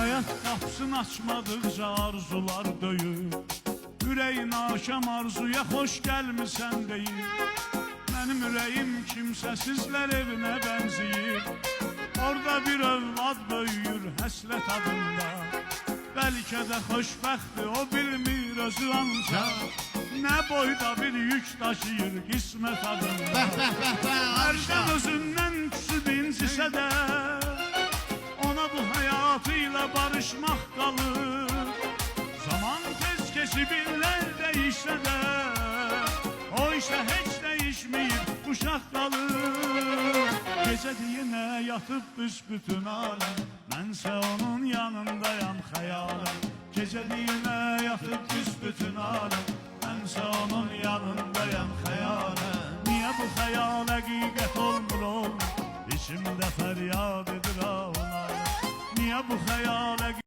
Hayat qapısını açmadıqca arzular döyür. Ürəyin aşam arzuya xoş gəlmirsən deyir. Mənim ürəyim kimsəsizlər evinə bənziyir. Orada bir övlad böyüyür həsrət adında. Bəlkə də xoşbəxtdir o bilmir özü ancaq. Nə boyda bir yük daşıyır qismət adında. Hər şey özündən küsüb incisə də ona bu həyatıyla barışmaq qalır. Zaman tez keçib illər dəyişsə də o isə heç dəyişməyib uşaq qalır. Gecədir yenə yatıb büsbütün aləm, mənsə onun yanındayam xəyalım. Gecədir yenə yatıb büsbütün aləm, mənsə onun yanındayam xəyalım. Niyə bu xəyal həqiqət olmur, içimdə fəryad edir ağlar. Niyə bu xəyal